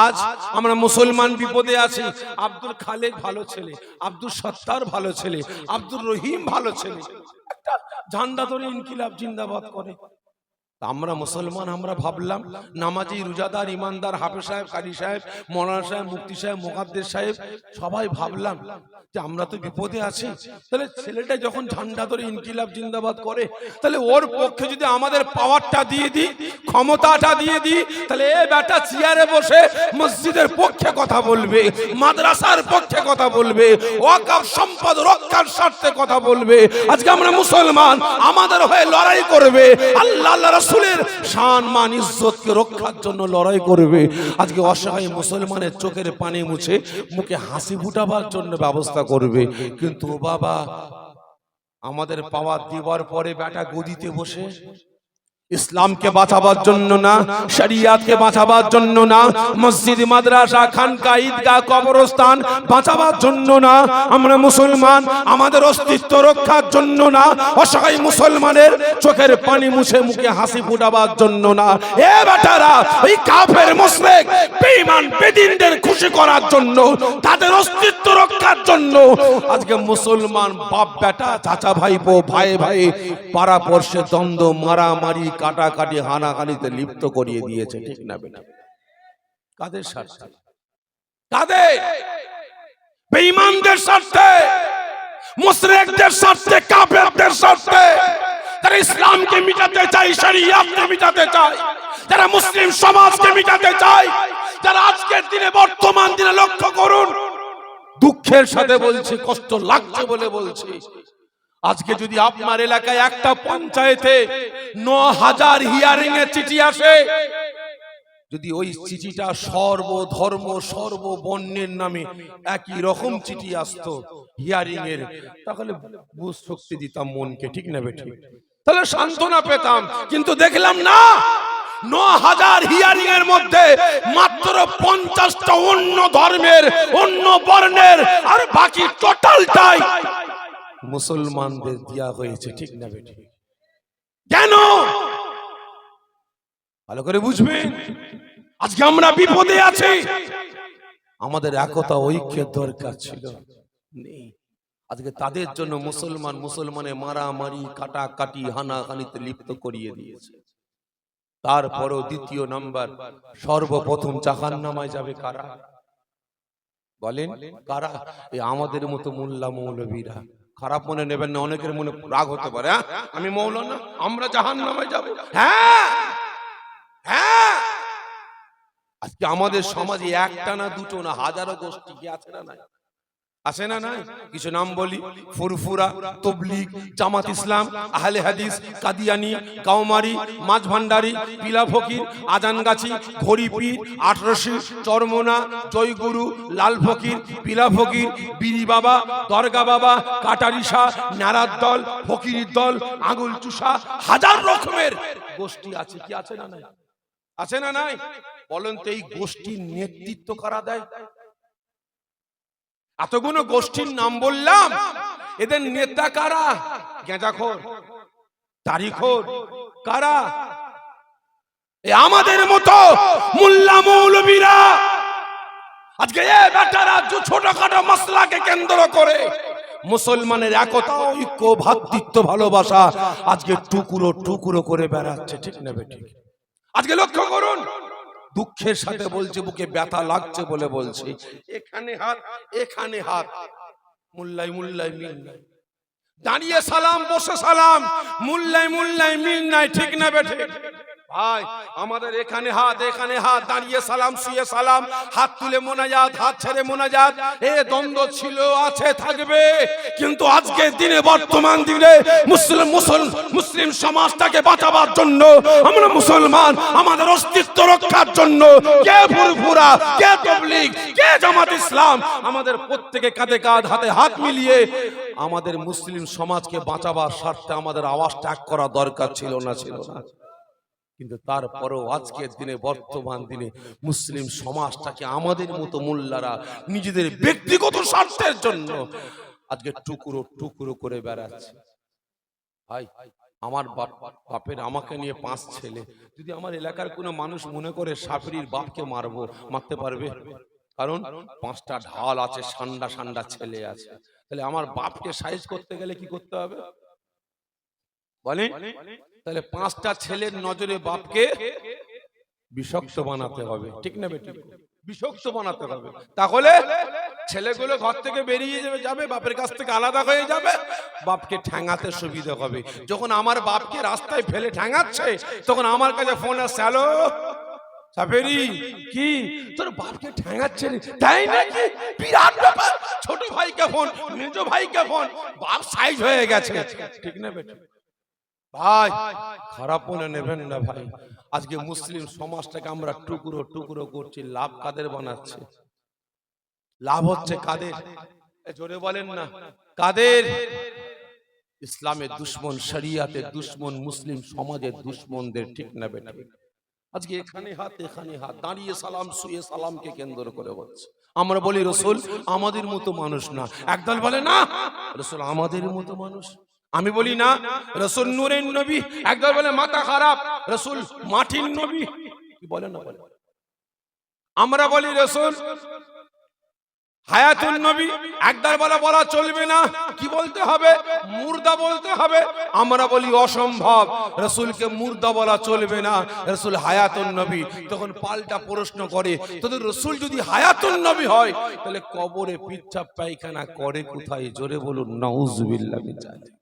আজ আমরা মুসলমান বিপদে আছি। আব্দুল খালেক ভালো ছেলে, আব্দুল সত্তার ভালো ছেলে, আব্দুল রহিম ভালো ছেলে, একটা ঝান্ডা ধরে ইনকিলাব জিন্দাবাদ করে। আমরা মুসলমান, আমরা ভাবলাম নামাজি, রোজাদার, ইমানদার, হাফেজ সাহেব, কারি সাহেব, মৌলানা সাহেব, মুফতি সাহেব, মুকাদ্দেস সাহেব সবাই ভাবলাম যে আমরা তো বিপদে আছি। তাহলে ছেলেটা যখন ঝান্ডা ধরে ইনকিলাব জিন্দাবাদ করে, তাহলে ওর পক্ষে যদি আমাদের পাওয়ারটা দিয়ে দিই, ক্ষমতাটা দিয়ে দিই, তাহলে এ বেটা চেয়ারে বসে মসজিদের পক্ষে কথা বলবে, মাদ্রাসার পক্ষে কথা বলবে, ওয়াকফ সম্পদ রক্ষার স্বার্থে কথা বলবে। আজকে আমরা মুসলমান, আমাদের হয়ে লড়াই করবে, আল্লাহ রাসূলের শান মান ইজ্জতকে রক্ষার জন্য লড়াই করবে। আজকে অসহায় মুসলমানের চোখের পানি মুছে মুখে হাসি ফুটাবার জন্য ব্যবস্থা করবে। কিন্তু বাবা, আমাদের পাওয়ার দিবার পরে বেটা গদিতে বসে ইসলামকে বাঁচাবার জন্য না, শরিয়াতকে বাঁচাবার জন্য না, মসজিদ, মাদ্রাসা, খানকা, ঈদগাহ, কবরস্থান বাঁচাবার জন্য না, আমরা মুসলমান আমাদের অস্তিত্ব রক্ষার জন্য না, অসহায় মুসলমানের চোখের পানি মুছে মুখে হাসি ফুটাবার জন্য না, এ বেটারা ওই কাফের মুশরিক বেঈমান বেদিনদের খুশি করার জন্য, তাদের অস্তিত্ব রক্ষার জন্য আজকে মুসলমান বাপ বেটা, চাচা ভাইপো, ভাই ভাই পাড়া পড়শে দ্বন্দ্ব, মারামারি, কাটাকাটি, হানাহানিতে লিপ্ত করিয়ে দিয়েছে। ঠিক না বেটা? কাদের স্বার্থে? কাদের? বেঈমানদের স্বার্থে, মুশরিকদের স্বার্থে, কাফেরদের স্বার্থে। তারা ইসলামকে মিটাতে চায়, শরিয়াতকে মিটাতে চায়, যারা মুসলিম সমাজকে মিটাতে চায়, যারা আজকের দিনে, বর্তমান দিনে লক্ষ্য করুন, দুঃখের সাথে বলছি, কষ্ট লাগছে বলে বলছি, আজকে যদি আপনার এলাকায় একটা পঞ্চায়েতে ৯,০০০ হিয়ারিং এর চিঠি আসে, যদি ওই চিঠিটা সর্বধর্ম সর্ববর্ণের নামে একই রকম চিঠি আসতো হিয়ারিং এর, তাহলে বুঝ শক্তি দিতাম মনকে। ঠিক না বেঠিক? তাহলে সান্ত্বনা পেতাম। কিন্তু দেখলাম না, ৯,০০০ হিয়ারিং এর মধ্যে মাত্র ৫০টা অন্য ধর্মের, অন্য বর্ণের, আর বাকি টোটালটাই মুসলমানদের দেয়া হয়েছে। ঠিক না বেঠিক? কেন? ভালো করে বুঝবেন। আজকে আমরা বিপদে আছি, আমাদের একতা ঐক্যের দরকার ছিল, নেই। আজকে তাদের জন্য মুসলমানে মারামারি, কাটাকাটি, হানাহানিতে লিপ্ত করিয়ে দিয়েছে। তারপরও দ্বিতীয় নাম্বার, সর্বপ্রথম জাহান্নামায় যাবে কারা? বলেন কারা? এই আমাদের মতো মোল্লা মৌলবীরা। খারাপ মনে নেবেন না, অনেকের মনে রাগ হতে পারে, আমি মৌলানা, আমরা জাহান্নামে যাব। হ্যাঁ হ্যাঁ, আজকে আমাদের সমাজে একটা না, দুটো না, হাজারো গোষ্ঠী কি আছে না নাই? আছে না নাই? কিছু নাম বলি: ফুরফুরা, তবলিগ, জামাত ইসলাম, আহলে হাদিস, কাদিয়ানি, কাউমারি, মাঝ ভান্ডারি, পিলা ফকির, আজানগাছি, ঘড়িপীর, আটরশি, চরমোনা, জয়গুরু, লাল ফকির, পিলা ফকির, বিড়ি বাবা, দরগা বাবা, কাটারিসা, নারার দল, ফকিরের দল, আঙুল চুষা, হাজার রকমের গোষ্ঠী আছে। কি আছে না নাই? আছে না নাই? বলেন তো, এই গোষ্ঠীর নেতৃত্ব কারা দেয়? এতগুলো গোষ্ঠীর নাম বললাম, এদের নেতা কারা? গেঁজাখোর, তারিখোর, কারা? আমাদের মতো মোল্লা মৌলবীরা। আজকে এ বেটারা ছোটখাটো মাসলাকে কেন্দ্র করে মুসলমানের একতা, ঐক্য, ভ্রাতৃত্ব, ভালোবাসা আজকে টুকরো টুকরো করে বেড়াচ্ছে। ঠিক না বেঠিক? আজকে লক্ষ্য করুন, দুঃখের সাথে বলছে, বুকে ব্যথা লাগছে বলে বলছি, এখানে হাত, এখানে হাত, মুল্লাই মুল্লাই মিল নাই, দাঁড়িয়ে সালাম, বসে সালাম, মুল্লাই মুল্লাই মিল নাই। ঠিক না বেঠে ভাই? আমাদের এখানে হাত, এখানে হাত, দাঁড়িয়ে সালাম, শুয়ে সালাম, হাত তুলে মোনাজাত, হাত ছেড়ে মোনাজাত, এ দ্বন্দ্ব ছিল, আছে, থাকবে। কিন্তু আজকের দিনে, বর্তমান দিনে মুসলিম সমাজটাকে বাঁচাবার জন্য, আমরা মুসলমান আমাদের অস্তিত্ব রক্ষার জন্য, কে ফুরফুরা, কে তবলিগ, কে জামাত ইসলাম, আমাদের প্রত্যেকে কাঁধে কাঁধ, হাতে হাত মিলিয়ে আমাদের মুসলিম সমাজকে বাঁচাবার স্বার্থে আমাদের আওয়াজ ত্যাগ করা দরকার ছিল না? ছিল না? কিন্তু তারপরেও আজকের দিনে, বর্তমান দিনে মুসলিম সমাজটাকে আমাদের মতো মোল্লারা নিজেদের ব্যক্তিগত স্বার্থের জন্য আজকে টুকরো টুকরো করে বেড়াচ্ছে। ভাই, আমার বাপের আমাকে নিয়ে 5 ছেলে, যদি আমার এলাকার কোনো মানুষ মনে করে সাপেরির বাপকে মারবো, মারতে পারবে? কারণ 5টা ঢাল আছে, সান্ডা সান্ডা ছেলে আছে। তাহলে আমার বাপকে সাইজ করতে গেলে কি করতে হবে বলেন? তাহলে 5টা ছেলের নজরে বাপকে বিষাক্ত বানাতে হবে, ঠিক না বেটি? বিষাক্ত বানাতে হবে। তাহলে ছেলেগুলো ঘর থেকে বেরিয়ে যাবে, বাপের কাছ থেকে আলাদা হয়ে যাবে, বাপকে ঠ্যাঙাতে সুবিধা হবে। যখন আমার বাপকে রাস্তায় ফেলে ঠ্যাঙাচ্ছে, তখন আমার কাছে ফোন আসছে, হ্যালো সাপেরি, কি তোর বাপকে ঠ্যাঙাচ্ছে? তাই নাকি? বিরাট ব্যাপার। ছোট ভাইকে ফোন, মেজো ভাইকে ফোন, বাপ সাইজ হয়ে গেছে, ঠিক না বেটি? ভাই খারাপ মনে নেবেন না ভাই, আজকে মুসলিম সমাজটাকে আমরা টুকরো টুকরো করছি, লাভ কাদের বানাচ্ছে? লাভ হচ্ছে কাদের? জোরে বলেন না, কাদের? ইসলামের দুশ্মন, শরিয়াতের দুশ্মন, মুসলিম সমাজের দুশ্মনদের, ঠিক না বেটা? আজকে এখানে হাত দাঁড়িয়ে সালাম, শুয়ে সালামকে কেন্দ্র করে হচ্ছে। আমরা বলি রসুল আমাদের মতো মানুষ না, একদল বলে না রসুল আমাদের মতো মানুষ। আমি বলি না রসুল নূরের নবী, একদল বলে মাথা খারাপ রসুল মাটির নবী। কি বলে না বলে? আমরা বলি রসুল হায়াতুন নবী, একদল বলা চলবে না, কি বলতে হবে? মুর্দা বলতে হবে। আমরা বলি অসম্ভব, রসুলকে মুর্দা বলা চলবে না, রসুল হায়াতুন নবী। তখন পাল্টা প্রশ্ন করে, তোদের রসুল যদি হায়াতুন নবী হয়, তাহলে কবরে পিচ্ছাপ পায়খানা করে কোথায়? জোরে বলুন নাউজুবিল্লাহ মিন যালিক।